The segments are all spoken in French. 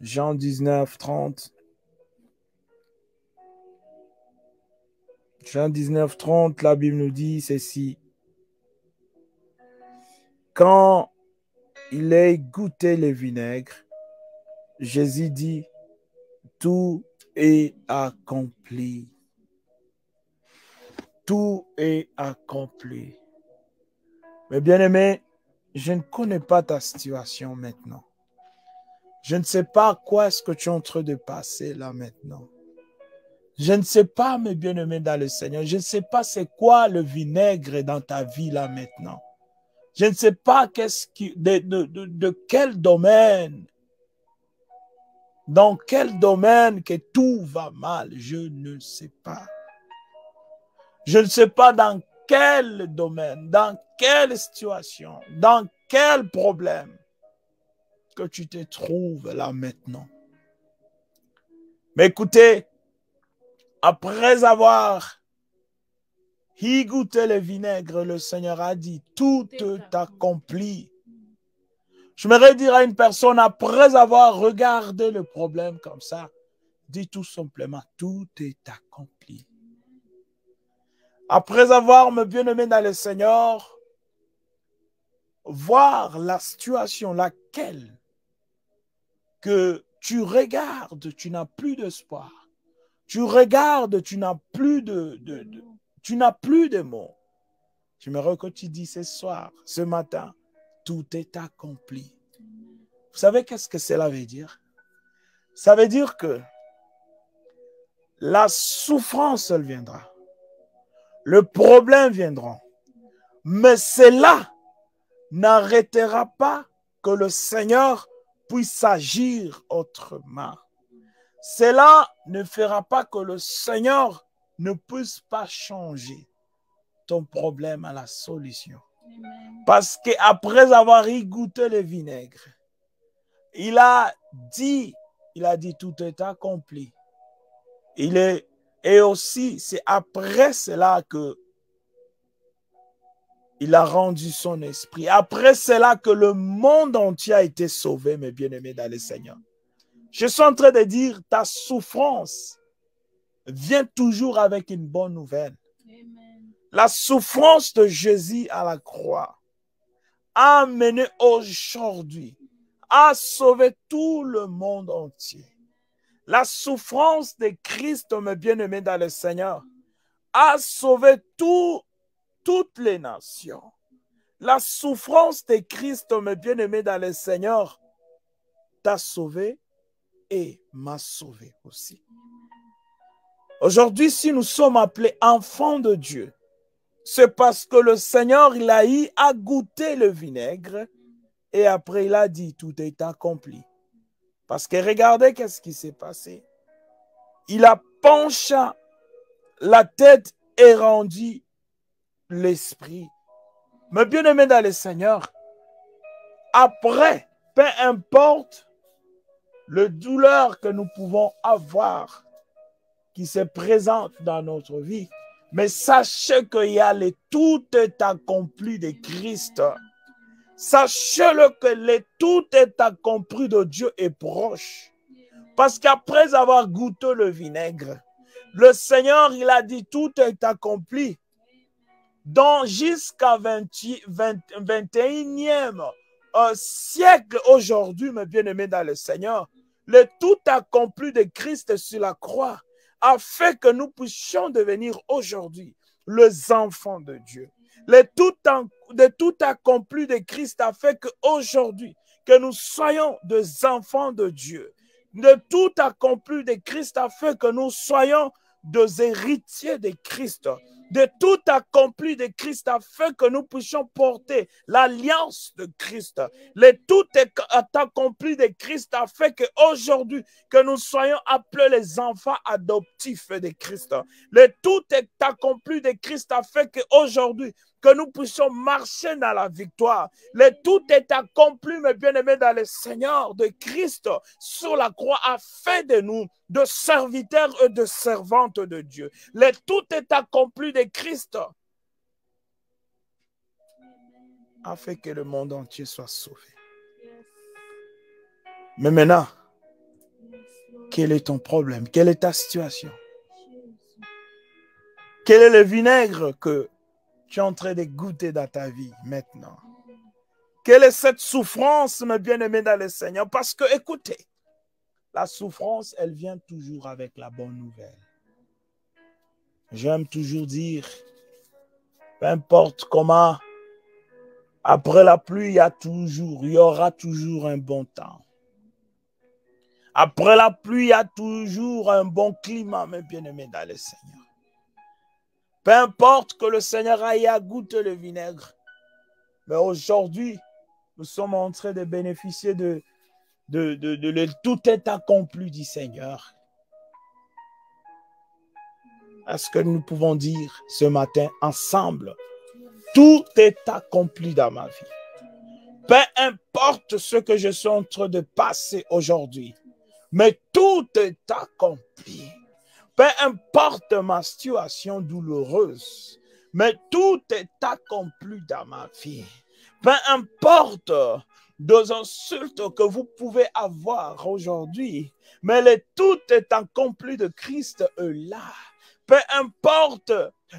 Jean 19, 30. Jean 19, 30, la Bible nous dit ceci. Quand il a goûté le vinaigre, Jésus dit, tout est accompli. Tout est accompli. Mais bien aimé, je ne connais pas ta situation maintenant. Je ne sais pas quoi est-ce que tu es en train de passer là maintenant. Je ne sais pas, mes bien-aimés dans le Seigneur, je ne sais pas c'est quoi le vinaigre dans ta vie là maintenant. Je ne sais pas de quel domaine, dans quel domaine que tout va mal. Je ne sais pas. Je ne sais pas dans quel domaine, dans quelle situation, dans quel problème que tu te trouves là maintenant. Mais écoutez, après avoir goûté le vinaigre, le Seigneur a dit, tout est accompli. Je voudrais dire à une personne, après avoir regardé le problème comme ça, dis tout simplement, tout est accompli. Après avoir, me bien-aimé dans le Seigneur, voir la situation, laquelle que tu regardes, tu n'as plus d'espoir. Tu regardes, tu n'as plus tu n'as plus de mots. J'aimerais que tu dis ce soir, ce matin, tout est accompli. Vous savez qu'est-ce que cela veut dire? Ça veut dire que la souffrance, elle viendra. Le problème viendra. Mais cela n'arrêtera pas que le Seigneur puisse agir autrement. Cela ne fera pas que le Seigneur ne puisse pas changer ton problème à la solution. Amen. Parce qu'après avoir goûté le vinaigre, il a dit tout est accompli. Et aussi, c'est après cela que il a rendu son esprit. Après cela que le monde entier a été sauvé, mes bien-aimés dans le Seigneur. Je suis en train de dire, ta souffrance vient toujours avec une bonne nouvelle. Amen. La souffrance de Jésus à la croix a amené aujourd'hui à sauver tout le monde entier. La souffrance de Christ, mes bien-aimés dans le Seigneur, a sauvé toutes les nations. La souffrance de Christ, mes bien-aimés dans le Seigneur, t'a sauvé et m'a sauvé aussi. Aujourd'hui, si nous sommes appelés enfants de Dieu, c'est parce que le Seigneur, il a eu à goûter le vinaigre et après il a dit, tout est accompli. Parce que regardez qu'est-ce qui s'est passé. Il a penché la tête et rendu l'esprit. Mais bien aimé dans le Seigneur, après, peu importe le douleur que nous pouvons avoir qui se présente dans notre vie, mais sachez qu'il y a le tout est accompli de Christ. Sachez-le que le tout est accompli de Dieu est proche. Parce qu'après avoir goûté le vinaigre, le Seigneur, il a dit tout est accompli. Donc jusqu'à 21e siècle aujourd'hui, mes bien-aimés dans le Seigneur, le tout accompli de Christ sur la croix a fait que nous puissions devenir aujourd'hui les enfants de Dieu. Le tout accompli de Christ a fait qu'aujourd'hui, que nous soyons des enfants de Dieu. Le tout accompli de Christ a fait que nous soyons des héritiers de Christ. De tout accompli de Christ a fait que nous puissions porter l'alliance de Christ. Le tout accompli de Christ a fait qu'aujourd'hui, que nous soyons appelés les enfants adoptifs de Christ. Le tout accompli de Christ a fait qu'aujourd'hui, que nous puissions marcher dans la victoire. Le tout est accompli, mes bien-aimés, dans le Seigneur de Christ sur la croix a fait de nous de serviteurs et de servantes de Dieu. Le tout est accompli de Christ a fait que le monde entier soit sauvé. Mais maintenant, Quel est ton problème? Quelle est ta situation? Quel est le vinaigre que tu es en train de goûter dans ta vie maintenant? Quelle est cette souffrance, mes bien-aimés dans le Seigneur? Parce que, écoutez, la souffrance, elle vient toujours avec la bonne nouvelle. J'aime toujours dire, peu importe comment, après la pluie, il y aura toujours un bon temps. Après la pluie, il y a toujours un bon climat, mes bien-aimés dans le Seigneur. Peu importe que le Seigneur aille à goûter le vinaigre, mais aujourd'hui, nous sommes en train de bénéficier de tout est accompli du Seigneur. Est-ce que nous pouvons dire ce matin ensemble, tout est accompli dans ma vie. Peu importe ce que je suis en train de passer aujourd'hui, mais tout est accompli. Peu importe ma situation douloureuse, mais tout est accompli dans ma vie. Peu importe des insultes que vous pouvez avoir aujourd'hui, mais tout est accompli de Christ là. Peu importe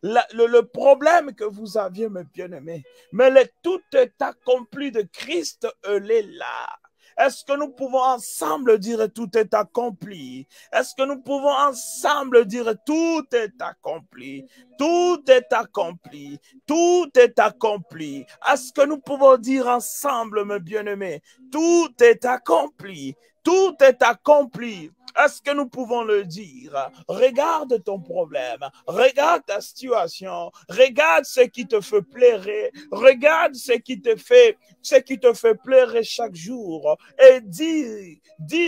le problème que vous aviez, mes bien-aimés, mais tout est accompli de Christ, est là. Est-ce que nous pouvons ensemble dire tout est accompli? Est-ce que nous pouvons ensemble dire tout est accompli? Tout est accompli. Tout est accompli. Est-ce que nous pouvons dire ensemble, mes bien-aimés, tout est accompli? Tout est accompli. Est-ce que nous pouvons le dire? Regarde ton problème, regarde ta situation, regarde ce qui te fait plaire, regarde ce qui te fait plaire chaque jour et dis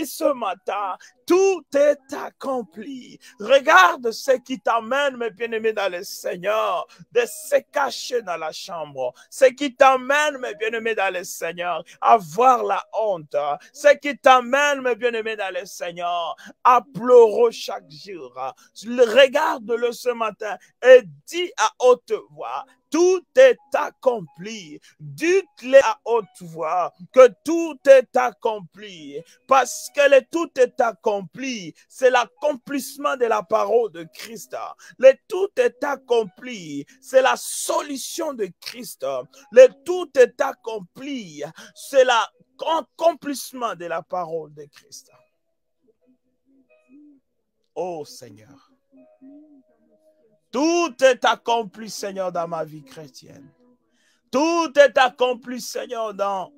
ce matin, tout est accompli. Regarde ce qui t'amène, mes bien-aimés dans le Seigneur, de se cacher dans la chambre. Ce qui t'amène, mes bien-aimés dans le Seigneur, à voir la honte. Ce qui t'amène, mes bien-aimés dans le Seigneur, à pleurer chaque jour. Regarde-le ce matin et dis à haute voix, tout est accompli. Dites-le à haute voix que tout est accompli. Parce que le tout est accompli, c'est l'accomplissement de la parole de Christ. Le tout est accompli, c'est la solution de Christ. Le tout est accompli, c'est l'accomplissement de la parole de Christ. Oh Seigneur. Tout est accompli, Seigneur, dans ma vie chrétienne. Tout est accompli, Seigneur, dans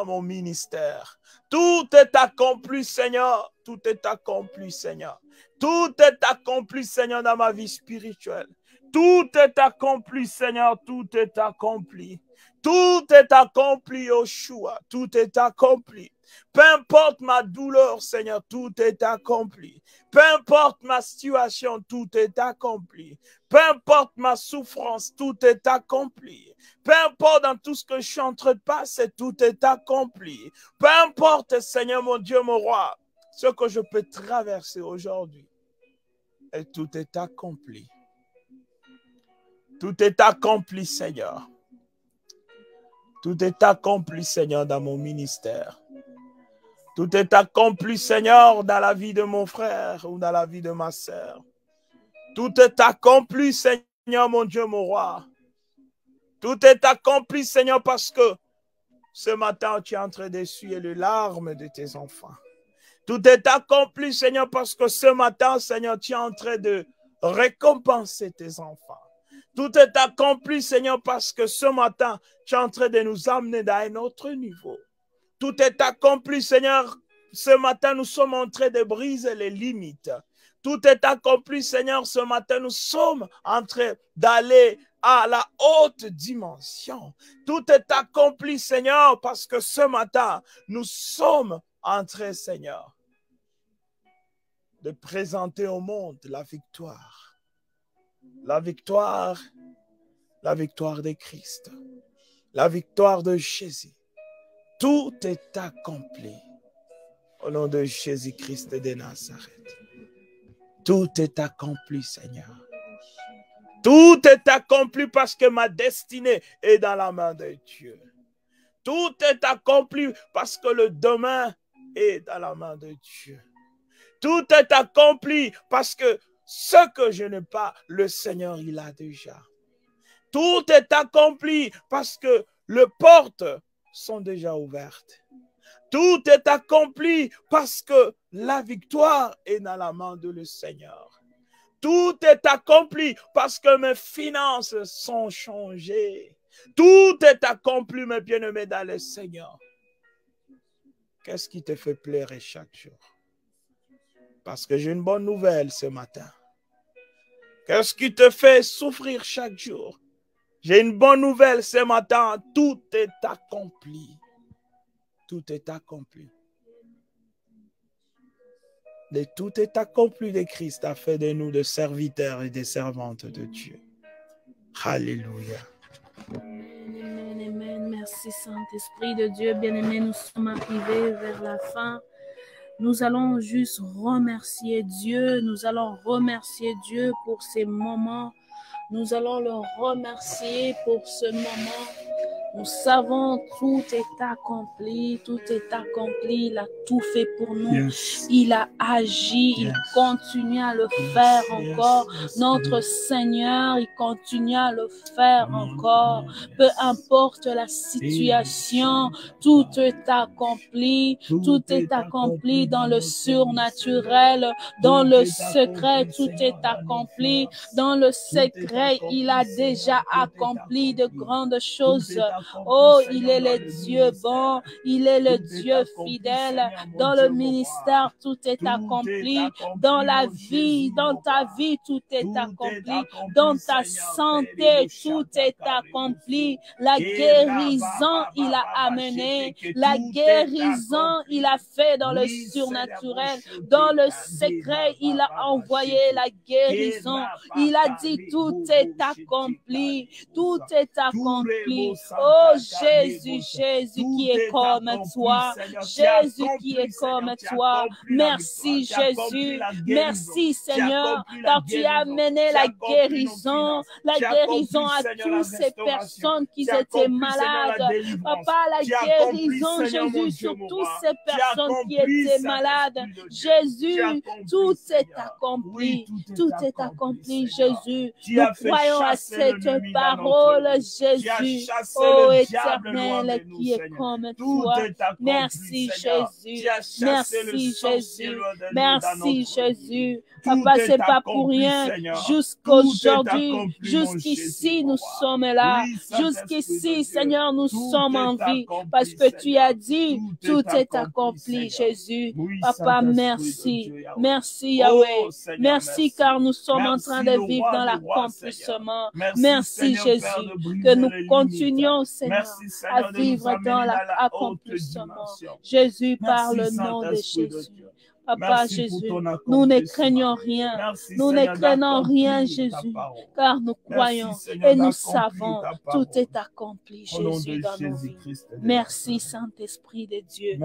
mon ministère. Tout est accompli, Seigneur. Tout est accompli, Seigneur. Tout est accompli, Seigneur, dans ma vie spirituelle. Tout est accompli, Seigneur. Tout est accompli. Tout est accompli, Yoshua. Tout est accompli. Peu importe ma douleur, Seigneur, tout est accompli. Peu importe ma situation, tout est accompli. Peu importe ma souffrance, tout est accompli. Peu importe dans tout ce que je suis en train de passer, tout est accompli. Peu importe, Seigneur, mon Dieu, mon roi, ce que je peux traverser aujourd'hui. Et tout est accompli. Tout est accompli, Seigneur. Tout est accompli, Seigneur, dans mon ministère. Tout est accompli, Seigneur, dans la vie de mon frère ou dans la vie de ma sœur. Tout est accompli, Seigneur, mon Dieu, mon roi. Tout est accompli, Seigneur, parce que ce matin, tu es en train d'essuyer les larmes de tes enfants. Tout est accompli, Seigneur, parce que ce matin, Seigneur, tu es en train de récompenser tes enfants. Tout est accompli, Seigneur, parce que ce matin, tu es en train de nous amener dans un autre niveau. Tout est accompli, Seigneur. Ce matin, nous sommes en train de briser les limites. Tout est accompli, Seigneur. Ce matin, nous sommes en train d'aller à la haute dimension. Tout est accompli, Seigneur, parce que ce matin, nous sommes en train, Seigneur, de présenter au monde la victoire. La victoire de Christ. La victoire de Jésus. Tout est accompli au nom de Jésus-Christ de Nazareth. Tout est accompli, Seigneur. Tout est accompli parce que ma destinée est dans la main de Dieu. Tout est accompli parce que le demain est dans la main de Dieu. Tout est accompli parce que ce que je n'ai pas, le Seigneur, il a déjà. Tout est accompli parce que les portes sont déjà ouvertes. Tout est accompli parce que la victoire est dans la main de le Seigneur. Tout est accompli parce que mes finances sont changées. Tout est accompli, mes bien-aimés, dans le Seigneur. Qu'est-ce qui te fait pleurer chaque jour? Parce que j'ai une bonne nouvelle ce matin. Qu'est-ce qui te fait souffrir chaque jour? J'ai une bonne nouvelle ce matin. Tout est accompli. Tout est accompli. Et tout est accompli de Christ a fait de nous des serviteurs et des servantes de Dieu. Alléluia. Amen, amen. Merci Saint-Esprit de Dieu. Bien-aimés, nous sommes arrivés vers la fin. Nous allons juste remercier Dieu. Nous allons remercier Dieu pour ces moments. Nous allons le remercier pour ce moment. Nous savons tout est accompli, tout est accompli. Il a tout fait pour nous. Yes. Il a agi, il continue à le faire encore. Notre Seigneur, il continue à le faire encore. Peu importe la situation, tout est accompli. Tout est accompli dans le surnaturel, dans le secret, tout est accompli. Dans le secret, il a déjà accompli de grandes choses. Oh, il est le Dieu bon, il est le Dieu fidèle. Dans le ministère, tout est accompli. Dans la vie, dans ta vie, tout est accompli. Dans ta santé, tout est accompli. La guérison, il a amené. La guérison, il a fait dans le surnaturel. Dans le secret, il a envoyé la guérison. Il a dit tout est accompli. Tout est accompli. Oh Jésus, Jésus qui est comme toi. Jésus qui est comme toi. Merci Jésus. Merci Seigneur, car tu as amené la guérison à toutes ces personnes qui étaient malades. Papa, la guérison, Jésus, sur toutes ces personnes qui étaient malades. Jésus, tout est accompli. Tout est accompli, Jésus. Nous croyons à cette parole, Jésus. Oh Éternel qui est comme toi. Merci Jésus. Merci Jésus. Merci Jésus. Papa, c'est pas pour rien. Jusqu'aujourd'hui, jusqu'ici, nous sommes là. Jusqu'ici, Seigneur, nous sommes en vie. Parce que tu as dit, tout est accompli, Jésus. Papa, merci. Merci, Yahweh. Merci, car nous sommes en train de vivre dans l'accomplissement. Merci, Jésus. Que nous continuons, Seigneur, à vivre dans l'accomplissement. Jésus, par le nom de Jésus. Papa Jésus, nous ne craignons rien. Nous ne craignons rien, Jésus, car nous croyons et nous savons tout est accompli, Jésus, dans nos vies. Merci, Saint-Esprit de Dieu.